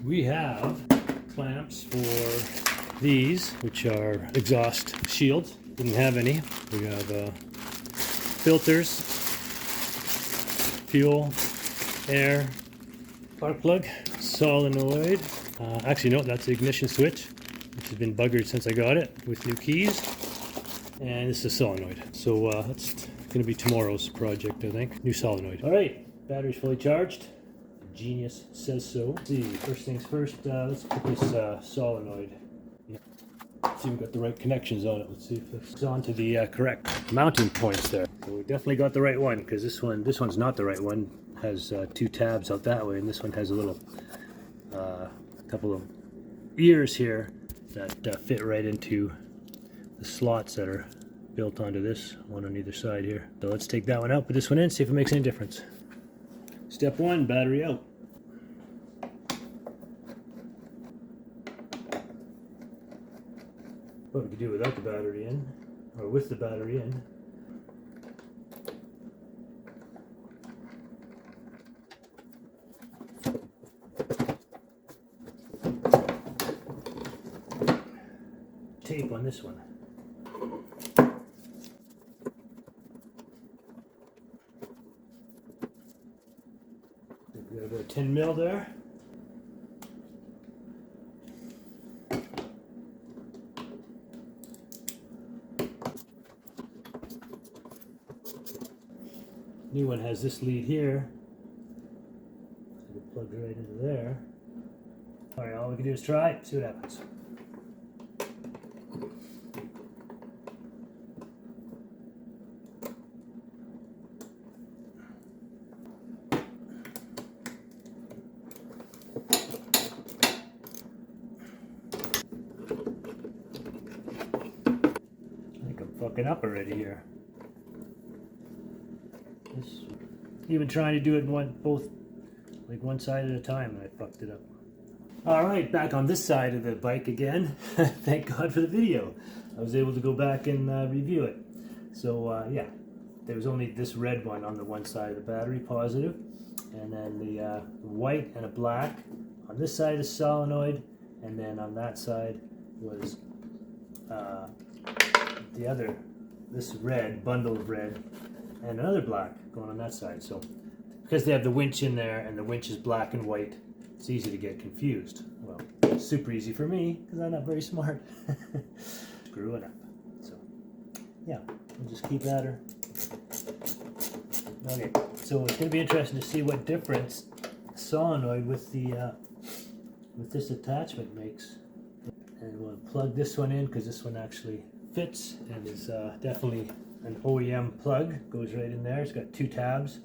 We have clamps for these, which are exhaust shields. Didn't have any. We have filters, fuel, air, spark plug, solenoid. Actually, no, that's the ignition switch, which has been buggered since I got it with new keys. And this is a solenoid. So that's going to be tomorrow's project, I think. New solenoid. All right, battery's fully charged. Genius says so. Let's see, first things first, let's put this solenoid. Yeah. Let's see if we've got the right connections on it. Let's see if it's onto the correct mounting points there. So we definitely got the right one, because this one's not the right one. It has two tabs out that way, and this one has a little couple of ears here that fit right into the slots that are built onto this one on either side here. So let's take that one out, put this one in, see if it makes any difference. Step one, battery out. What we could do without the battery in, or with the battery in. Tape on this one. We got about 10 mil there. New one has this lead here. So it plugs right into there. Alright, all we can do is try it, see what happens. Fucking up already here. Even trying to do it like one side at a time, and I fucked it up. All right, back on this side of the bike again. Thank God for the video. I was able to go back and review it. So yeah, there was only this red one on the one side of the battery, positive, and then the white and a black on this side is solenoid, and then on that side was the other, this red, bundle of red, and another black going on that side. So because they have the winch in there and the winch is black and white, it's easy to get confused. Well, it's super easy for me because I'm not very smart. Screw it up. So yeah, we'll just keep at her. Okay, so it's going to be interesting to see what difference solenoid with the with this attachment makes. And we'll plug this one in because this one actually fits and is definitely an OEM plug. Goes right in there. It's got two tabs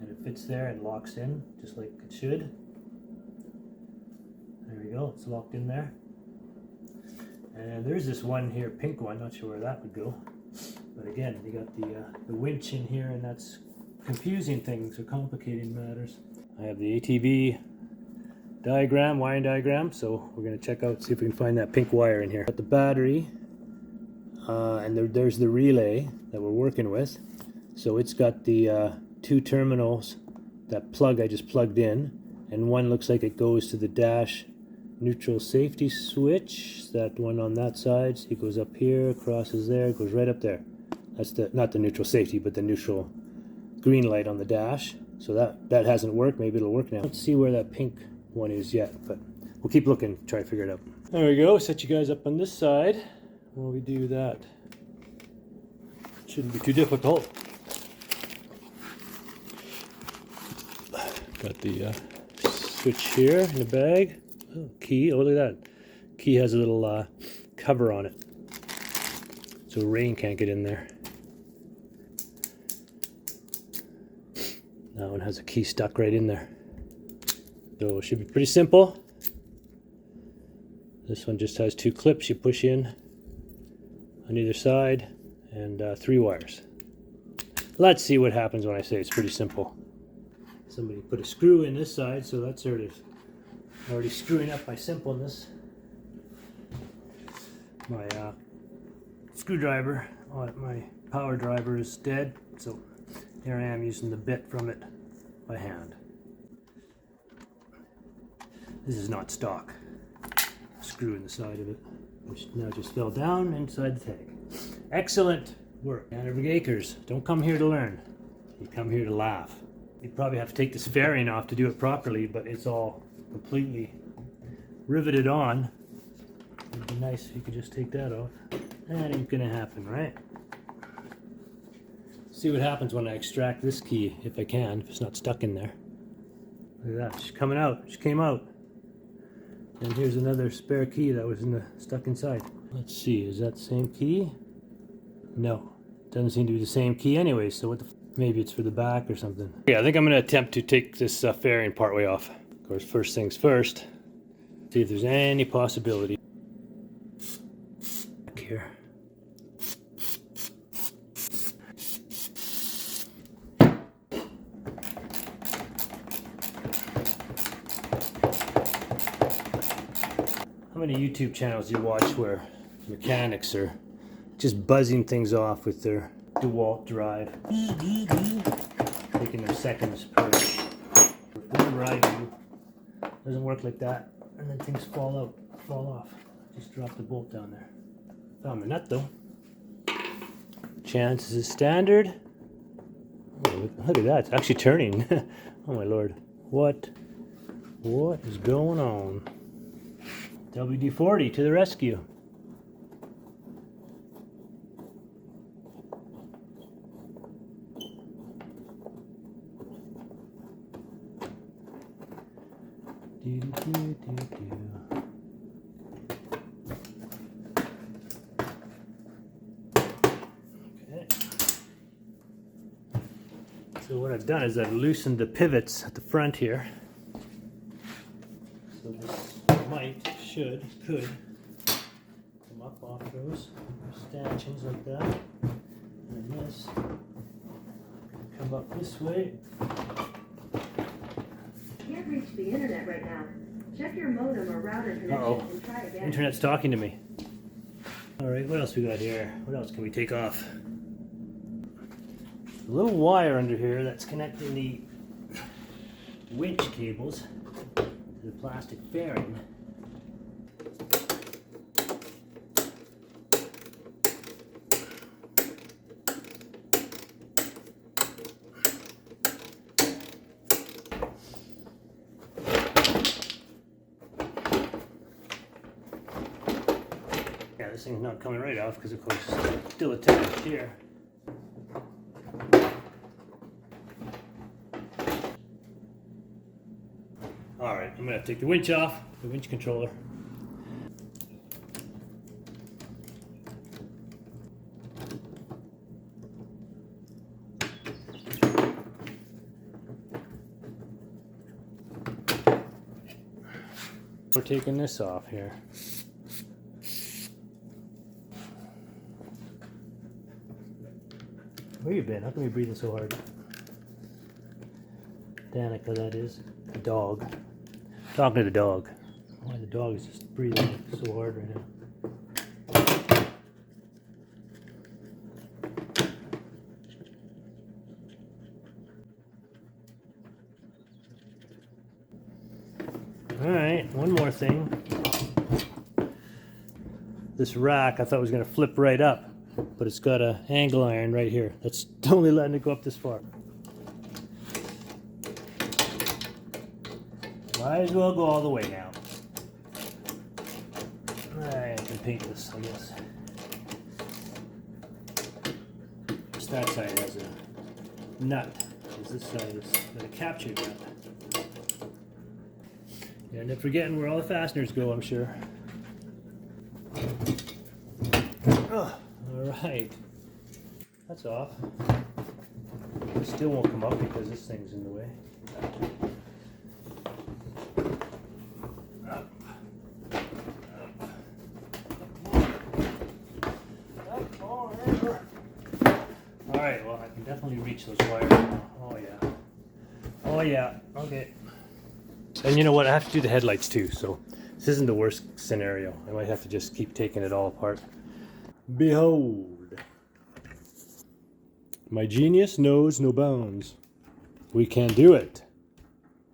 and it fits there and locks in just like it should. There we go, it's locked in there. And there's this one here, pink one, not sure where that would go. But again, you got the winch in here, and that's confusing things or complicating matters. I have the ATV diagram, wiring diagram, so we're going to check out, see if we can find that pink wire in here. Got the battery, and there's the relay that we're working with. So it's got the two terminals, that plug I just plugged in, and one looks like it goes to the dash neutral safety switch. That one on that side, so it goes up here, crosses there, goes right up there. That's the, not the neutral safety, but the neutral green light on the dash. So that hasn't worked. Maybe it'll work now. Let's see where that pink one is yet, but we'll keep looking, try to figure it out. There we go. Set you guys up on this side while we do that. Shouldn't be too difficult. Got the switch here in the bag. Oh, key. Oh, look at that. Key has a little cover on it, so rain can't get in there. That one has a key stuck right in there. So it should be pretty simple. This one just has two clips you push in on either side, and 3 wires. Let's see what happens when I say it's pretty simple. Somebody put a screw in this side, so that's already screwing up my simpleness. My screwdriver on my power driver is dead, so here I am using the bit from it by hand. This is not stock. Screw in the side of it, which now just fell down inside the tank. Excellent work. Hanover Acres. Don't come here to learn. You come here to laugh. You probably have to take this fairing off to do it properly, but it's all completely riveted on. It'd be nice if you could just take that off. That ain't gonna happen, right? See what happens when I extract this key, if I can, if it's not stuck in there. Look at that, she's coming out. She came out. And here's another spare key that was stuck inside. Let's see, is that the same key? No, doesn't seem to be the same key anyway, so what the maybe it's for the back or something. Yeah, I think I'm gonna attempt to take this fairing partway off. Of course, first things first, see if there's any possibility. Back here. How many YouTube channels do you watch where mechanics are just buzzing things off with their DeWalt drive, taking their seconds per whatever I do? Doesn't work like that, and then things fall off. Just drop the bolt down there. Found the nut though. Chances is standard. Oh, look at that! It's actually turning. Oh my lord! What is going on? WD-40 to the rescue. Okay. So what I've done is I've loosened the pivots at the front here. So this could come up off those stanchions like that. And then this come up this way. Can't reach the internet right now. Check your modem or router connection and try again. Internet's talking to me. Alright, what else we got here? What else can we take off? A little wire under here that's connecting the winch cables to the plastic fairing. Yeah, this thing's not coming right off because of course it's still attached here. Alright, I'm going to take the winch off, the winch controller. We're taking this off here. Where you been? How come you breathing so hard? Danica, that is. The dog. Talking to the dog. Why the dog is just breathing so hard right now. Alright, one more thing. This rack I thought was going to flip right up, but it's got an angle iron right here. That's only letting it go up this far. Might as well go all the way now. I can paint this, I guess. Just that side has a nut, because this side has got a capture nut. You end up forgetting where all the fasteners go, I'm sure. Oh, alright. That's off. It still won't come up because this thing's in the way. Alright, well I can definitely reach those wires now. Oh yeah. Oh yeah, okay. And you know what, I have to do the headlights too, so this isn't the worst scenario. I might have to just keep taking it all apart. Behold. My genius knows no bounds. We can do it.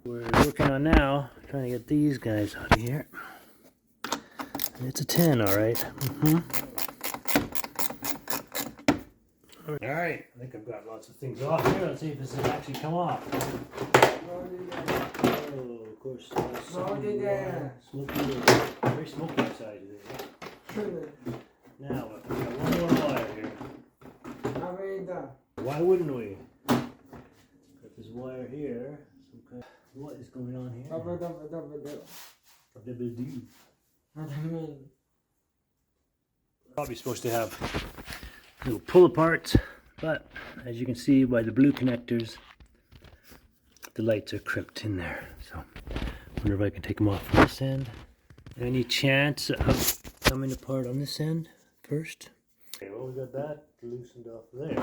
We're working on now trying to get these guys out of here. It's a 10, all right. All right, I think I've got lots of things off here. Let's see if this has actually come off. Oh, of course. Smoky, very smoky outside today. Now, we got one more wire here. Why wouldn't we? Got this wire here. What is going on here? Probably supposed to have little pull aparts, but as you can see by the blue connectors, the lights are crimped in there. So I wonder if I can take them off from this end. Any chance of coming apart on this end first? Okay, well, we got that loosened off there. A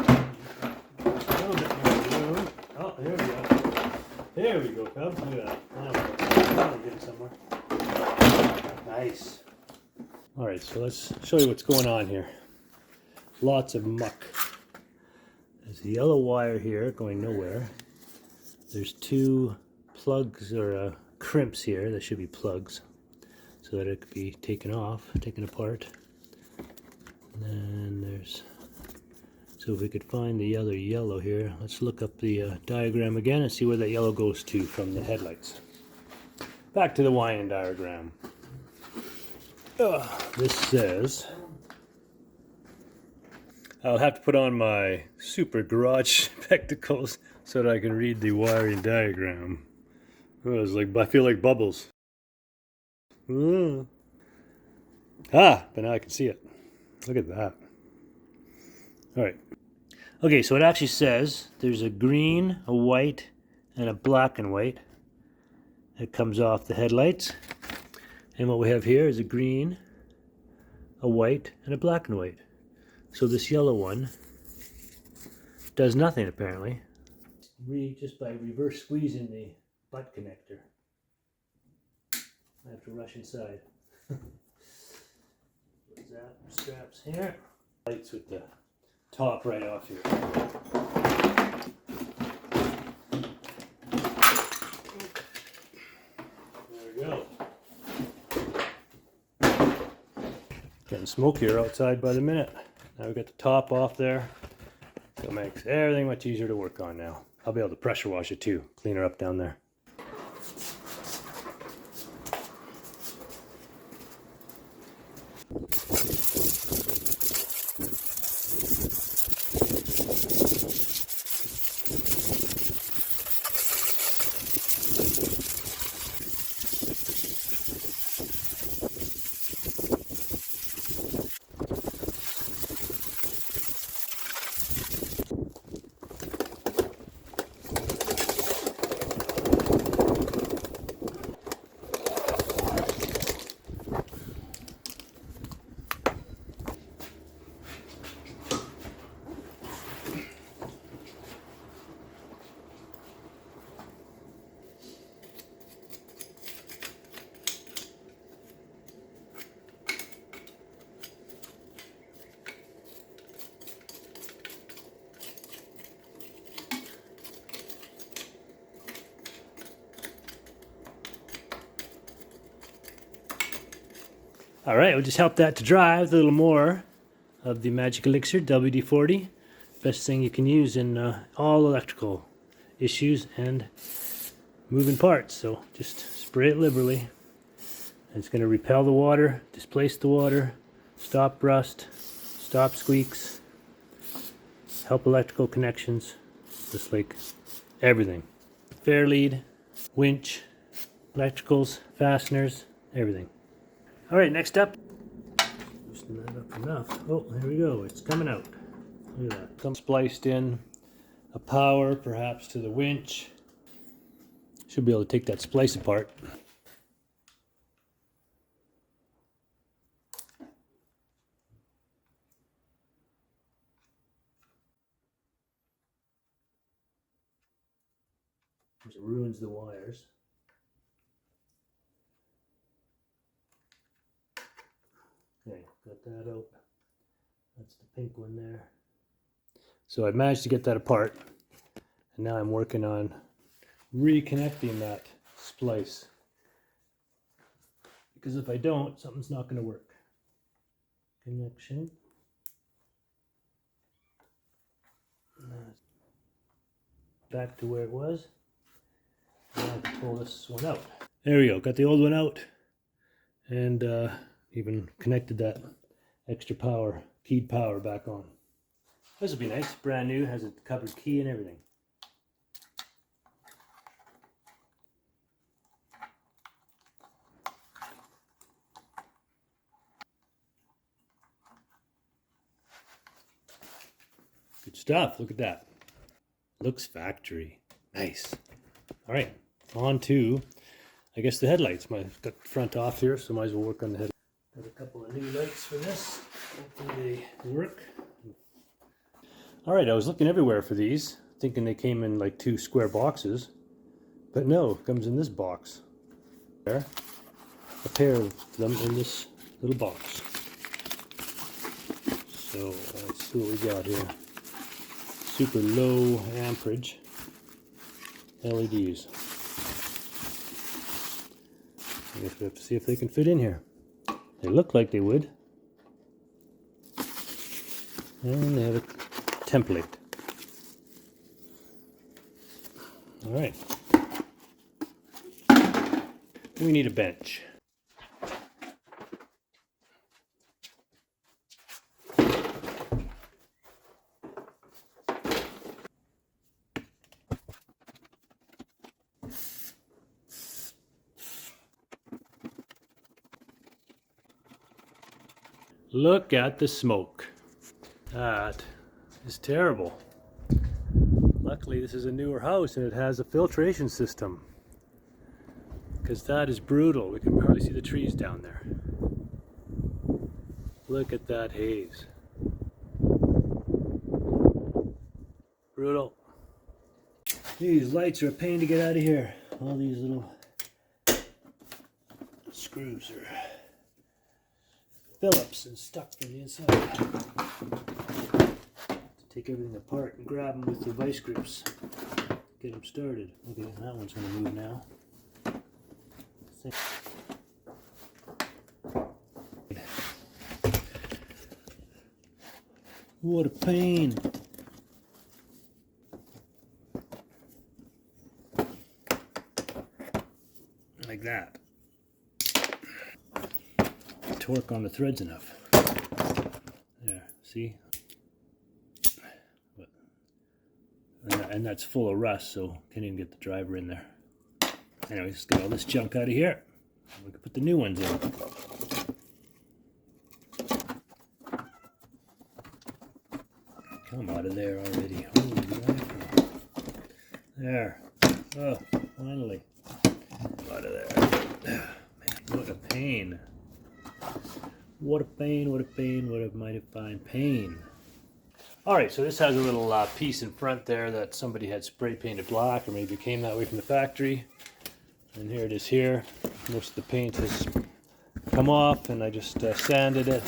little bit more room. Oh, there we go. There we go, Cub. Look at that. Now we're getting somewhere. Nice. Alright, so let's show you what's going on here. Lots of muck. There's a yellow wire here going nowhere. There's two plugs or crimps here. That should be plugs so that it could be taken apart. And then there's, so if we could find the other yellow here, let's look up the diagram again and see where that yellow goes to from the headlights. Back to the wiring diagram. This says, I'll have to put on my super garage spectacles so that I can read the wiring diagram. Oh, it's like, I feel like bubbles. But now I can see it. Look at that. Alright. Okay, so it actually says there's a green, a white, and a black and white that comes off the headlights. And what we have here is a green, a white, and a black and white. So this yellow one does nothing apparently. Just by reverse squeezing the butt connector. I have to rush inside. What's that? Straps here. Lights with the top right off here. There we go. Getting smokier outside by the minute. Now we've got the top off there. So it makes everything much easier to work on now. I'll be able to pressure wash it too. Clean her up down there. Alright, we'll just help that to dry with a little more of the Magic Elixir WD-40. Best thing you can use in all electrical issues and moving parts. So just spray it liberally. It's going to repel the water, displace the water, stop rust, stop squeaks, help electrical connections, just like everything. Fair lead, winch, electricals, fasteners, everything. Alright, next up, loosen that up enough. Oh, there we go, it's coming out. Look at that. Some spliced in, a power perhaps to the winch. Should be able to take that splice apart. It ruins the wires. Okay, got that out. That's the pink one there. So I managed to get that apart, and now I'm working on reconnecting that splice because if I don't, something's not going to work. Connection. Back to where it was. Now I have to pull this one out. There we go, got the old one out, and even connected that extra power, keyed power back on. This will be nice, brand new, has a covered key and everything. Good stuff, look at that. Looks factory. Nice. All right, on to, I guess, the headlights. I've got the front off here, so might as well work on the headlights. Got a couple of new lights for this. Hopefully they work. All right, I was looking everywhere for these, thinking they came in like 2 square boxes, but no, it comes in this box. There, a pair of them in this little box. So let's see what we got here. Super low amperage LEDs. I guess we have to see if they can fit in here. They look like they would. And they have a template. All right. We need a bench. Look at the smoke. That is terrible. Luckily this is a newer house and it has a filtration system, because that is brutal. We can hardly see the trees down there. Look at that haze. Brutal. These lights are a pain to get out of here. All these little screws are Phillips and stuck from the inside. Take everything apart and grab them with the vice grips. Get them started. Okay, that one's going to move now. What a pain. Like that. Torque on the threads enough. There, see? And that's full of rust, so can't even get the driver in there. Anyways, let's get all this junk out of here. We can put the new ones in. Come out of there already. Holy mackerel. There. Oh, finally. Out of there. Man, what a pain. What a pain, what a pain, what a mighty fine pain. Alright, so this has a little piece in front there that somebody had spray painted black, or maybe it came that way from the factory. And here it is here. Most of the paint has come off, and I just sanded it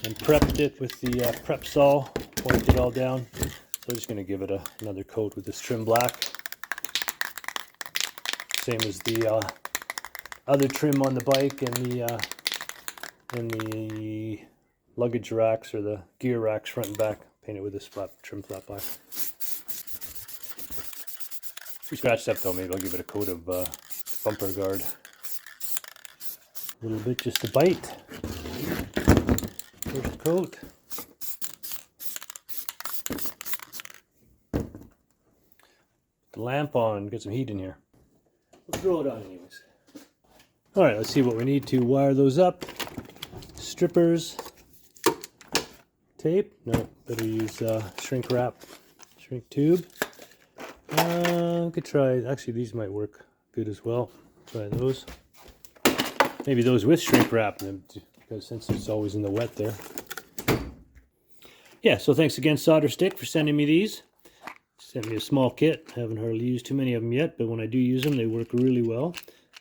and prepped it with the prep sol, wiped it all down. So I'm just going to give it another coat with this trim black. Same as the other trim on the bike and the luggage racks or the gear racks front and back. Paint it with this trim flat black. If we scratched up though, maybe I'll give it a coat of bumper guard. A little bit just to bite. First coat. The lamp on, get some heat in here. We'll throw it on anyways. Alright, let's see what we need to wire those up. Strippers. Tape. No, better use shrink wrap. Shrink tube. We could try, actually these might work good as well. Try those. Maybe those with shrink wrap, because since it's always in the wet there. Yeah, so thanks again Solder Stick for sending me these. Sent me a small kit. Haven't hardly used too many of them yet, but when I do use them, they work really well.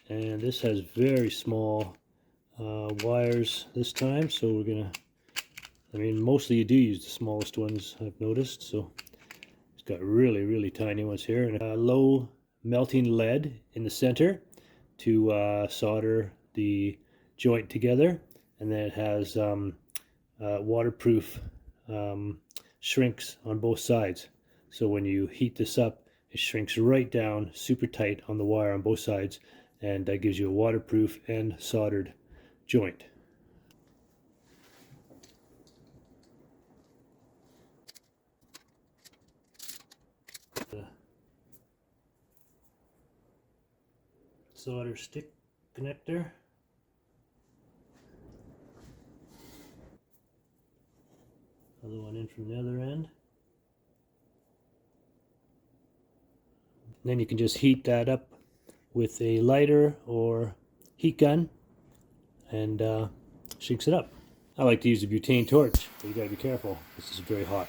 And this has very small wires this time, so we're gonna, I mean, mostly you do use the smallest ones, I've noticed, so it's got really, really tiny ones here, and a low melting lead in the center to solder the joint together, and then it has waterproof shrinks on both sides. So when you heat this up, it shrinks right down super tight on the wire on both sides, and that gives you a waterproof and soldered joint. The solder stick connector. Other one in from the other end. Then you can just heat that up with a lighter or heat gun and shakes it up. I like to use a butane torch, but you gotta be careful. This is very hot.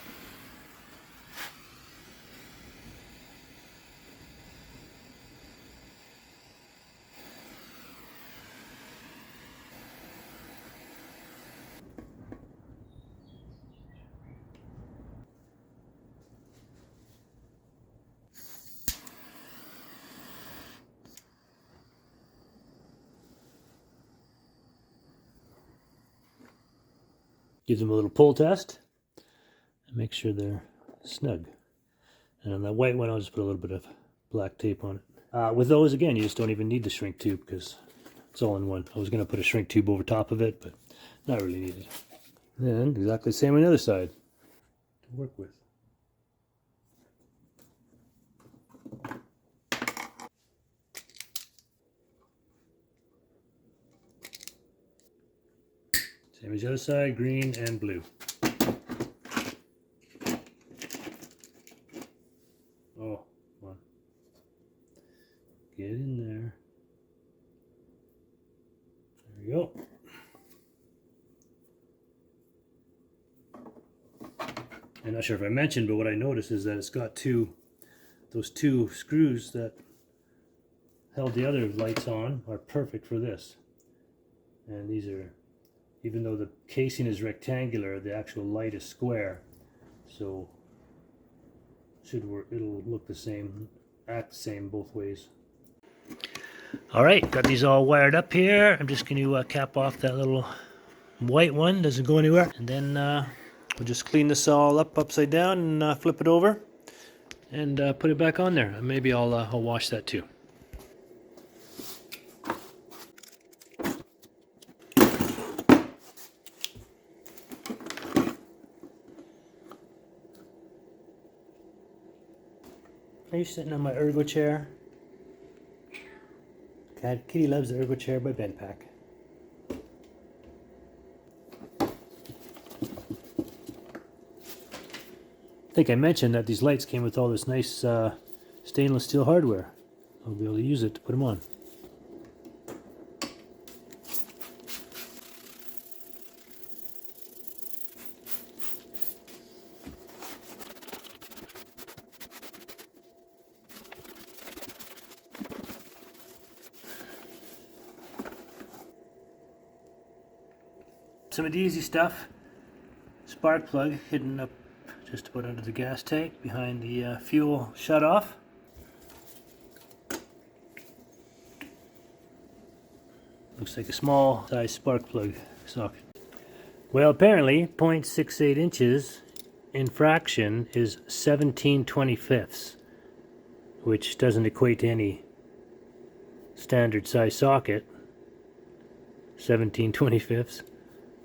Give them a little pull test and make sure they're snug. And on that white one, I'll just put a little bit of black tape on it. With those, again, you just don't even need the shrink tube because it's all in one. I was going to put a shrink tube over top of it, but not really needed. Then exactly the same on the other side to work with. Same as the other side, green and blue. Oh, come on. Get in there. There we go. I'm not sure if I mentioned, but what I noticed is that it's got those two screws that held the other lights on are perfect for this. And these are, even though the casing is rectangular, the actual light is square, so should work. It'll look the same, act the same both ways. All right, got these all wired up here. I'm just going to cap off that little white one, doesn't go anywhere, and then we'll just clean this all up upside down and flip it over and put it back on there. And maybe I'll wash that too. Are you sitting on my ergo chair? God, Kitty loves the ergo chair by Benpack. I think I mentioned that these lights came with all this nice stainless steel hardware. I'll be able to use it to put them on. Some of the easy stuff. Spark plug hidden up just about under the gas tank behind the fuel shutoff. Looks like a small size spark plug socket. Well, apparently 0.68 inches in fraction is 17/25, which doesn't equate to any standard size socket. 17/25.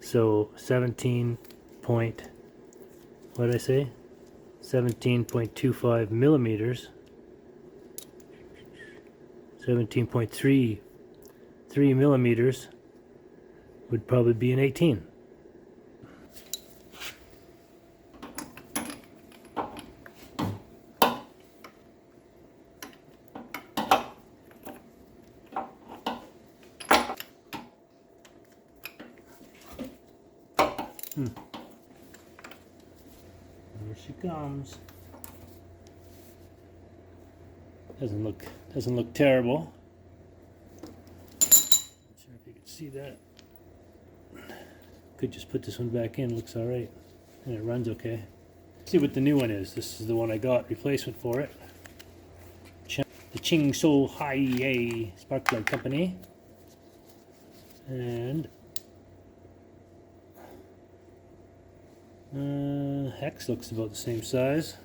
So 17 point, what did I say? 17.25 millimeters. 17.33 millimeters would probably be an 18. Here she comes. Doesn't look terrible. Not sure if you can see that. Could just put this one back in. Looks all right, and it runs okay. See what the new one is. This is the one I got replacement for it. The Ching So Hai Spark Plug Company. And hex looks about the same size.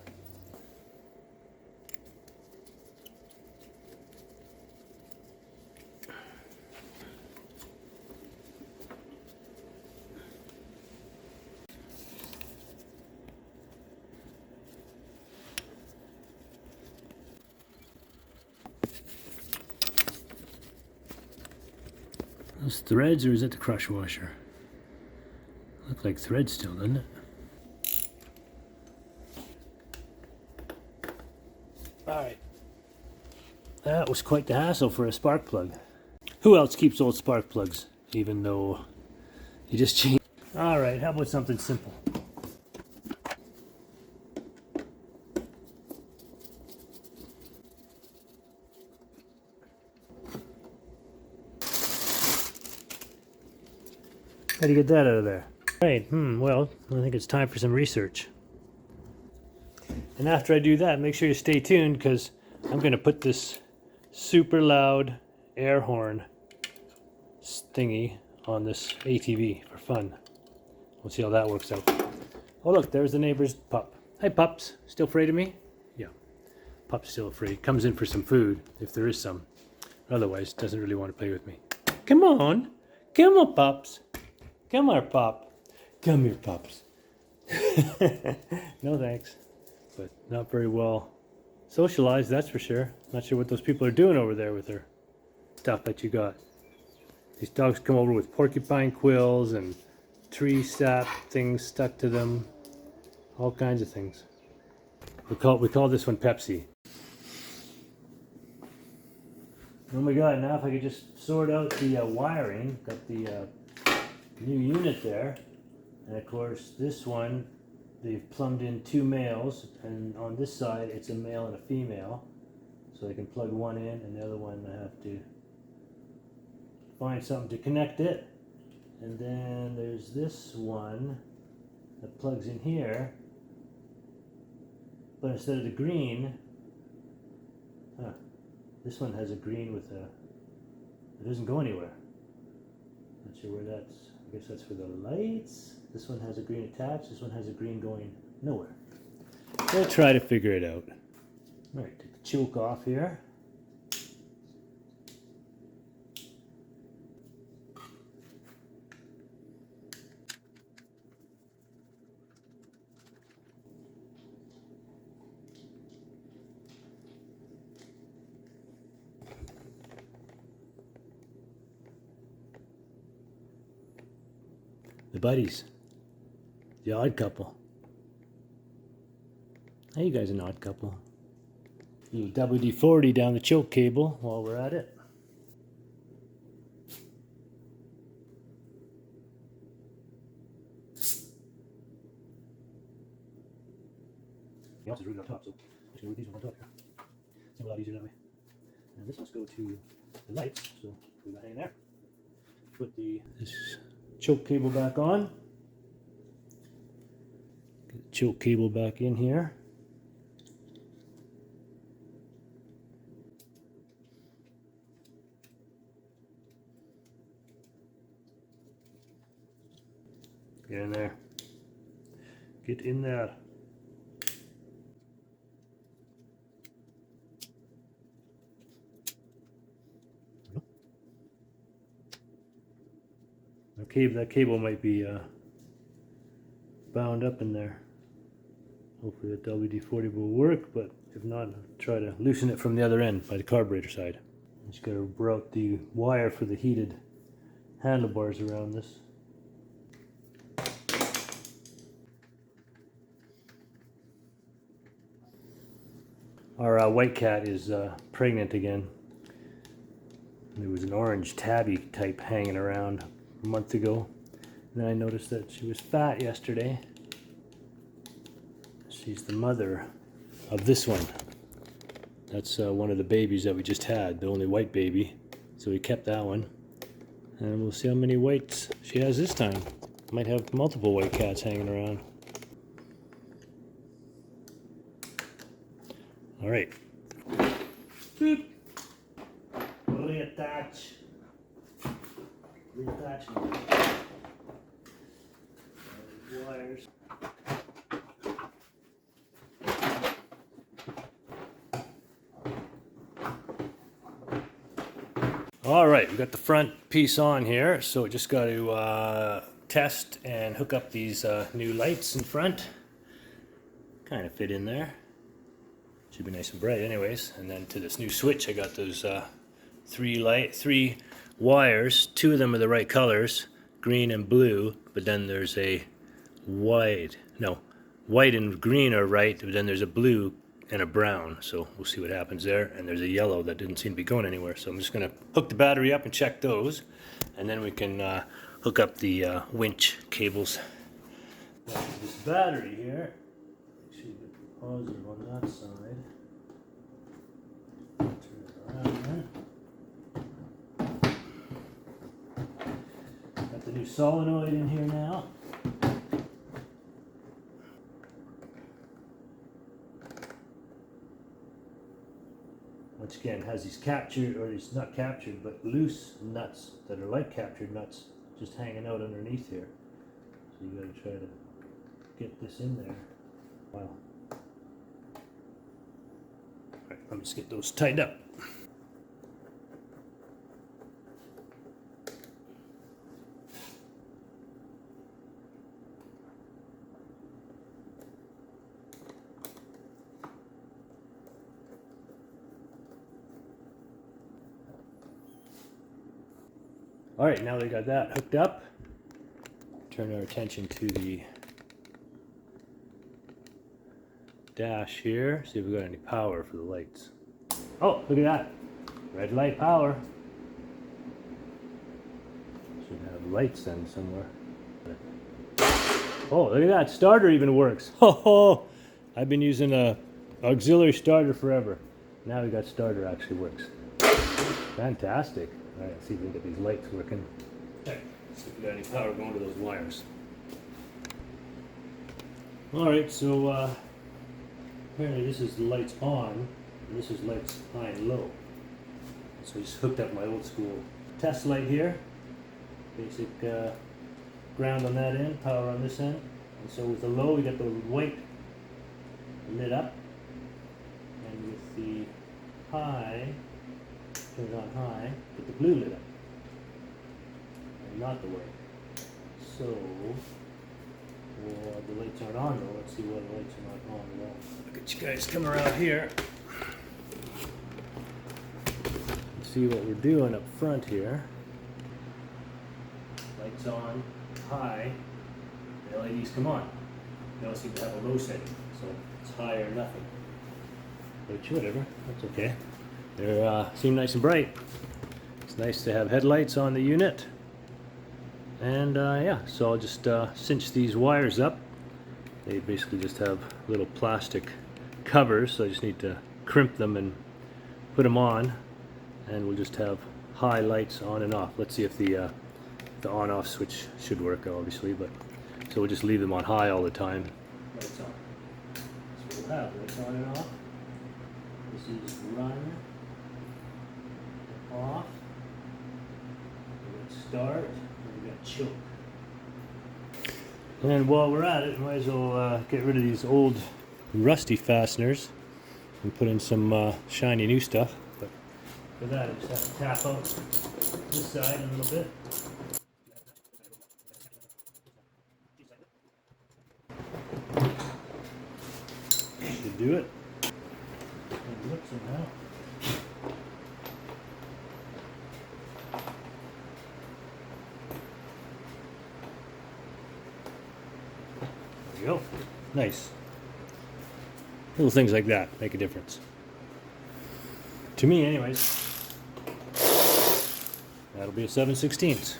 Those threads, or is it the crush washer? Look like threads still, doesn't it? Alright. That was quite the hassle for a spark plug. Who else keeps old spark plugs? Even though you just change. Alright, how about something simple? How do you get that out of there? Right, well, I think it's time for some research. And after I do that, make sure you stay tuned because I'm going to put this super loud air horn thingy on this ATV for fun. We'll see how that works out. Oh look, there's the neighbor's pup. Hi pups, still afraid of me? Yeah, pup's still afraid. Comes in for some food, if there is some. Otherwise, doesn't really want to play with me. Come on pups. Come here, pup. Come here, pups. No thanks. But not very well socialized, that's for sure. Not sure what those people are doing over there with their stuff that you got. These dogs come over with porcupine quills and tree sap things stuck to them. All kinds of things. We call this one Pepsi. Oh my god, now if I could just sort out the wiring, got the new unit there, and of course this one they've plumbed in two males, and on this side it's a male and a female, so I can plug one in and the other one I have to find something to connect it. And then there's this one that plugs in here, but instead of the green, this one has a green with a, it doesn't go anywhere. Not sure where that's, I guess that's for the lights. This one has a green attached, this one has a green going nowhere. We'll try to figure it out. Alright, take the choke off here. The buddies. The odd couple. Hey, you guys an odd couple. Little WD-40 down the choke cable while we're at it. The else is really on top, so I'm just going to move these on top here. It's a lot easier that way. And this must go to the lights, so put that in there. Put this choke cable back on. Get the choke cable back in here. Get in there. Get in there. That cable might be bound up in there. Hopefully the WD-40 will work, but if not, I'll try to loosen it from the other end by the carburetor side. Just got to route the wire for the heated handlebars around this. Our white cat is pregnant again. There was an orange tabby type hanging around a month ago. And then I noticed that she was fat yesterday. She's the mother of this one. That's one of the babies that we just had, the only white baby. So we kept that one. And we'll see how many whites she has this time. Might have multiple white cats hanging around. All right. Boop. Reattach. reattaching the wires. All right, we got the front piece on here, so we just got to test and hook up these new lights in front. Kind of fit in there. Should be nice and bright anyways. And then to this new switch, I got those three wires. Two of them are the right colors, green and blue, but then there's a white and green are right, but then there's a blue and a brown, so we'll see what happens there. And there's a yellow that didn't seem to be going anywhere, so I'm just going to hook the battery up and check those, and then we can hook up the winch cables. Now, this battery here, make sure you get the positive on that side. Turn it around there. Got the new solenoid in here now. Which again has these captured, or these not captured, but loose nuts that are like captured nuts just hanging out underneath here. So you gotta try to get this in there. Wow. Alright, let me just get those tightened up. Alright, now they got that hooked up. Turn our attention to the dash here. See if we got any power for the lights. Oh, look at that. Red light power. Should have lights then somewhere. Oh, look at that. Starter even works. Oh, I've been using a auxiliary starter forever. Now we got starter actually works. Fantastic. Alright, let's see if we can get these lights working. Check. See if we got any power going to those wires. Alright, so apparently this is the lights on, and this is lights high and low. So I just hooked up my old school test light here. Basic ground on that end, power on this end. And so with the low we got the white lit up. And with the high, turn it on high, get the blue lit up, and not the white. So, well, the lights aren't on though. Let's see why the lights are not on at all. Look at you guys come around here. Let's see what we're doing up front here. Lights on, high, the LEDs come on. They don't seem to have a low setting, so it's high or nothing. But whatever, that's okay. They seem nice and bright. It's nice to have headlights on the unit. And yeah, so I'll just cinch these wires up. They basically just have little plastic covers, so I just need to crimp them and put them on. And we'll just have high lights on and off. Let's see if the on-off switch should work, obviously. But so we'll just leave them on high all the time. Lights on. So we'll have lights on and off. This is run. Off, we got start, and we got choke. And while we're at it, might as well get rid of these old rusty fasteners and put in some shiny new stuff. But for that, I just have to tap out this side a little bit. Should do it. And look somehow. There you go. Nice. Little things like that make a difference. To me, anyways. That'll be a 7/16.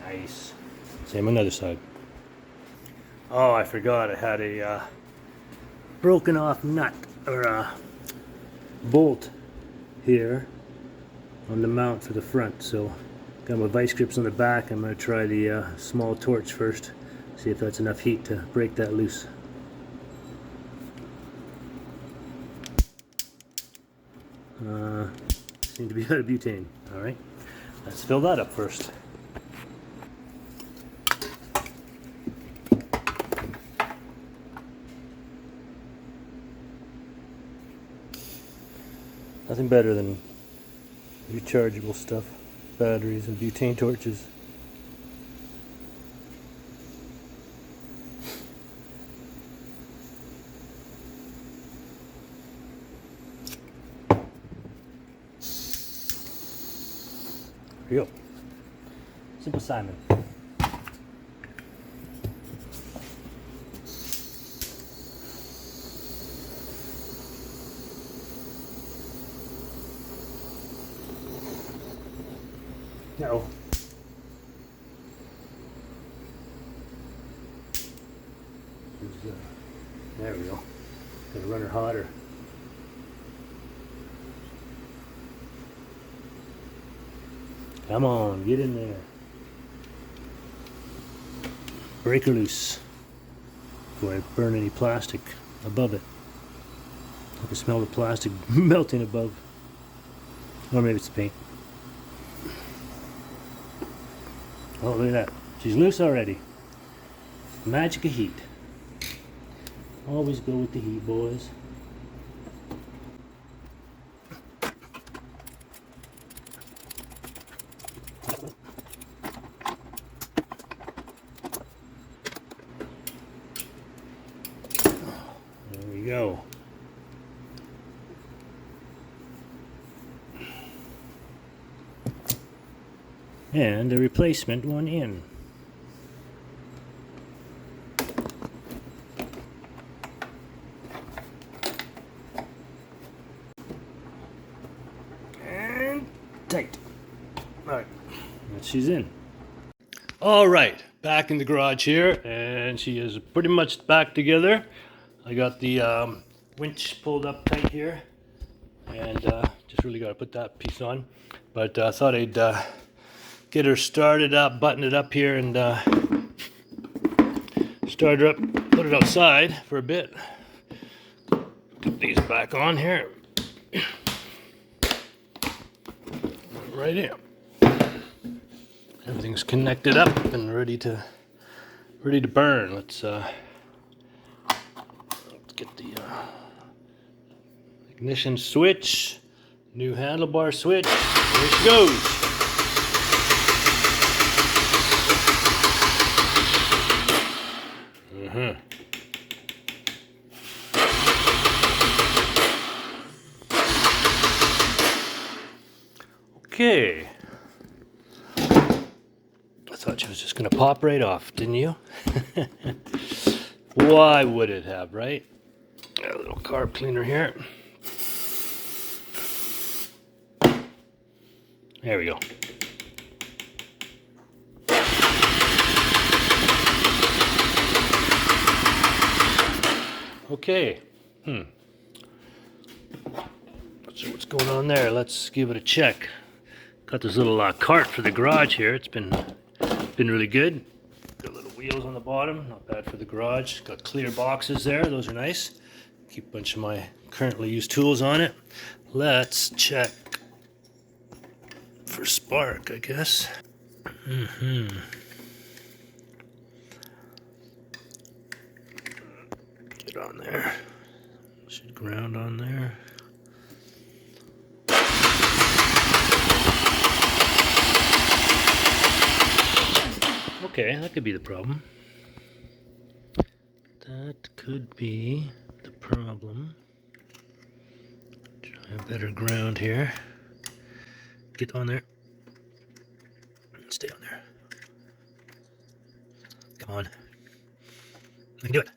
Nice. Same on the other side. Oh, I forgot I had a broken off nut or a bolt here on the mount for the front. So got my vice grips on the back. I'm going to try the small torch first, see if that's enough heat to break that loose. Seem to be out of butane. All right, let's fill that up first. Nothing better than rechargeable stuff, batteries and butane torches. Here you go. Simple Simon. No. There we go. Gotta run her hotter. Come on, get in there. Break her loose before I burn any plastic above it. I can smell the plastic melting above. Or maybe it's the paint. Oh, look at that. She's loose already. Magic of heat. Always go with the heat, boys. There we go. And a replacement one in. And tight. Alright, she's in. Alright, back in the garage here, and she is pretty much back together. I got the winch pulled up tight here, and just really got to put that piece on. But I thought I'd get her started up, button it up here, and start her up, put it outside for a bit. Put these back on here. Right here. Everything's connected up and ready to burn. Let's get the ignition switch, new handlebar switch. There she goes. Okay. I thought she was just going to pop right off, didn't you? Why would it have, right? A little carb cleaner here. There we go. Okay. So what's going on there? Let's give it a check. Got this little cart for the garage here. It's been really good. Got little wheels on the bottom, not bad for the garage. Got clear boxes there, those are nice. Keep a bunch of my currently used tools on it. Let's check for spark, I guess. Get on there. Should ground on there. Okay, that could be the problem. That could be the problem. Try a better ground here. Get on there. Stay on there. Come on. I can do it.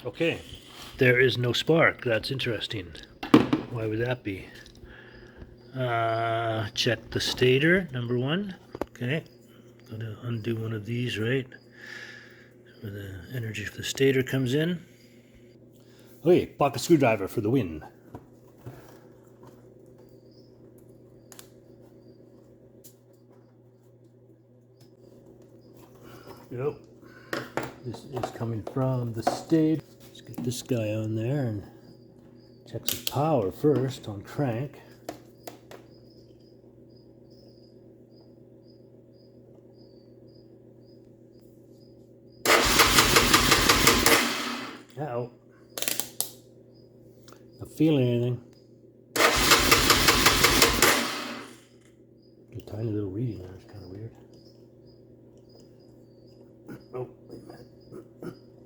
Okay. There is no spark. That's interesting. Why would that be? Check the stator, number one. Okay. Gotta undo one of these, right? Where the energy for the stator comes in. Okay, pocket screwdriver for the win. Yep. This is coming from the state. Let's get this guy on there and check some power first on crank. Uh-oh. Not feeling anything. A tiny little reading there. It's kind of weird. Oh, wait a minute.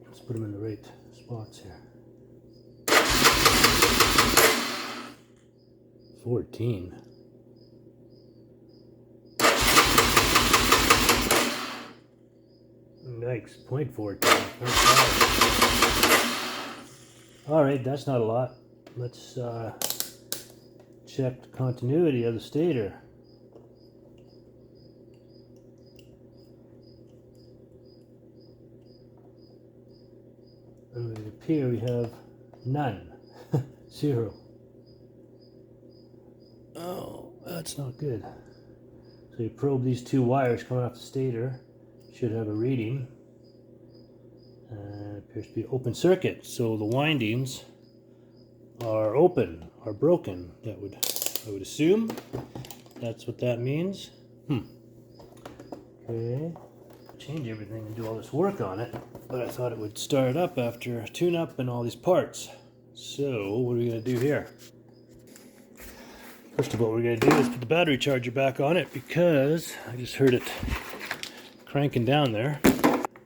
Let's put them in the right spots here. 14. Nice, 0.14. All right, that's not a lot. Let's check the continuity of the stator. And it would appear we have none. 0. Oh, that's not good. So you probe these two wires coming off the stator. Should have a reading. It appears to be open circuit, so the windings are open, are broken. I would assume that's what that means. Okay. Change everything and do all this work on it, but I thought it would start up after a tune-up and all these parts. So what are we going to do here? First of all, what we're going to do is put the battery charger back on it, because I just heard it cranking down there.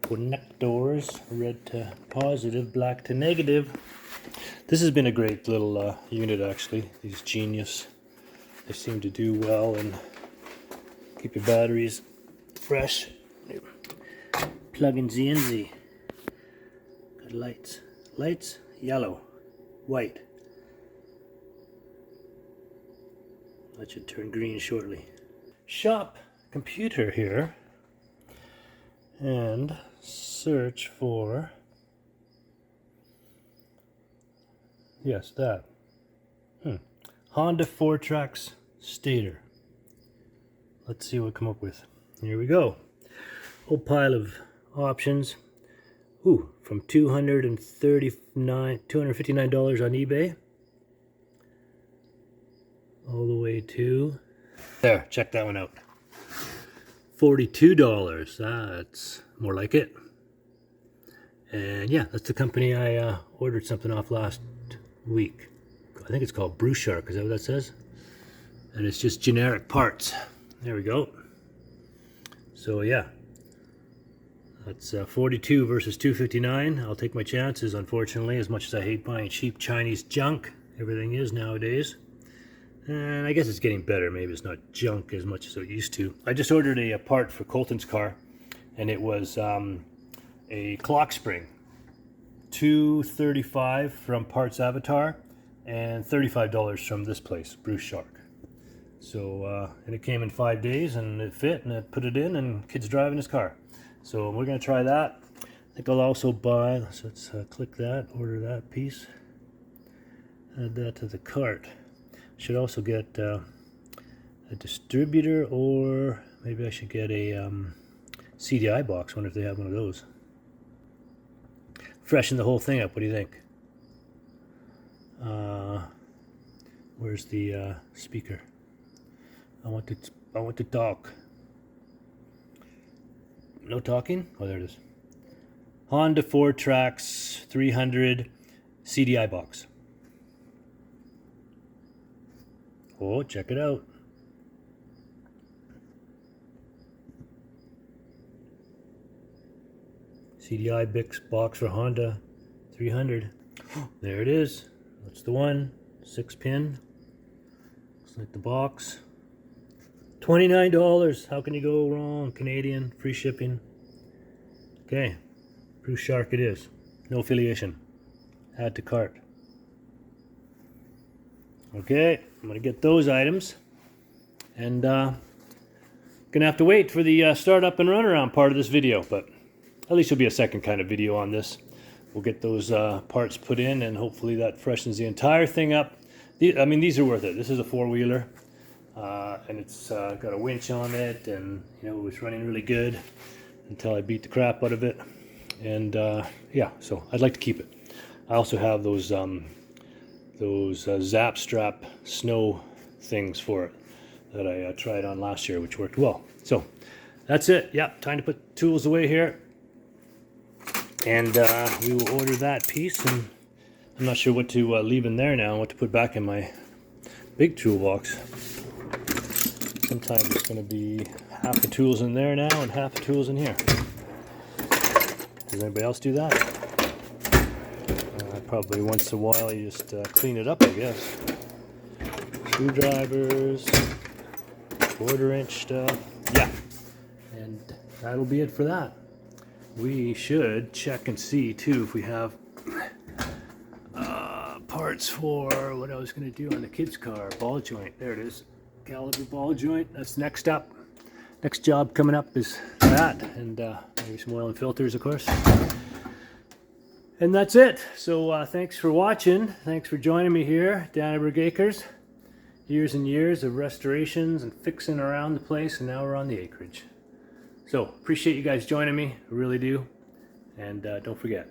Connectors, red to positive, black to negative. This has been a great little unit, actually. These Genius, they seem to do well and keep your batteries fresh. Plug-in ZNZ. Got lights. Lights, yellow, white. That should turn green shortly. Shop computer here. And search for, yes, that. Honda Fourtrax stator. Let's see what we come up with. Here we go. Whole pile of options. Ooh, from $259 on eBay all the way to there. Check that one out. $42. That's more like it. And yeah, that's the company I ordered something off last week. I think it's called Bruce&Shark. Is that what that says? And it's just generic parts. There we go. So yeah, that's 42 versus 259. I'll take my chances, unfortunately, as much as I hate buying cheap Chinese junk. Everything is nowadays. And I guess it's getting better. Maybe it's not junk as much as it used to. I just ordered a part for Colton's car, and it was a clock spring. $235 from Parts Avatar, and $35 from this place, Bruce&Shark. So, and it came in 5 days, and it fit, and I put it in, and kid's driving his car. So we're going to try that. I think I'll also buy, so let's click that, order that piece. Add that to the cart. Should also get a distributor, or maybe I should get a CDI box. Wonder if they have one of those. Freshen the whole thing up. What do you think? Where's the speaker? I want to talk. No talking? Oh, there it is. Honda Fourtrax 300 CDI box. Oh, check it out. CDI Bix box for Honda 300. There it is. That's the one. 6-pin. Looks like the box. $29. How can you go wrong? Canadian, free shipping. Okay. Bruce&Shark it is. No affiliation. Add to cart. Okay, I'm going to get those items, and going to have to wait for the start up and run around part of this video, but at least there'll be a second kind of video on this. We'll get those parts put in, and hopefully that freshens the entire thing up. I mean, these are worth it. This is a four-wheeler, and it's got a winch on it, and you know, it was running really good until I beat the crap out of it. And yeah, so I'd like to keep it. I also have those zap strap snow things for it that I tried on last year, which worked well. So that's it. Yep, time to put tools away here. And we will order that piece, and I'm not sure what to leave in there now, what to put back in my big toolbox. Sometimes it's going to be half the tools in there now and half the tools in here. Does anybody else do that? Probably once in a while you just clean it up, I guess. Screwdrivers, 1/4-inch stuff. Yeah. And that'll be it for that. We should check and see too if we have parts for what I was going to do on the kids' car. Ball joint. There it is. Caliper ball joint. That's next up. Next job coming up is that, and maybe some oil and filters, of course. And that's it. So thanks for watching. Thanks for joining me here down at Acres. Years and years of restorations and fixing around the place, and now we're on the acreage. So appreciate you guys joining me. I really do. And don't forget,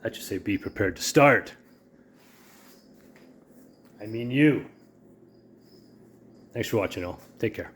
I should say be prepared to start. I mean you. Thanks for watching all. Take care.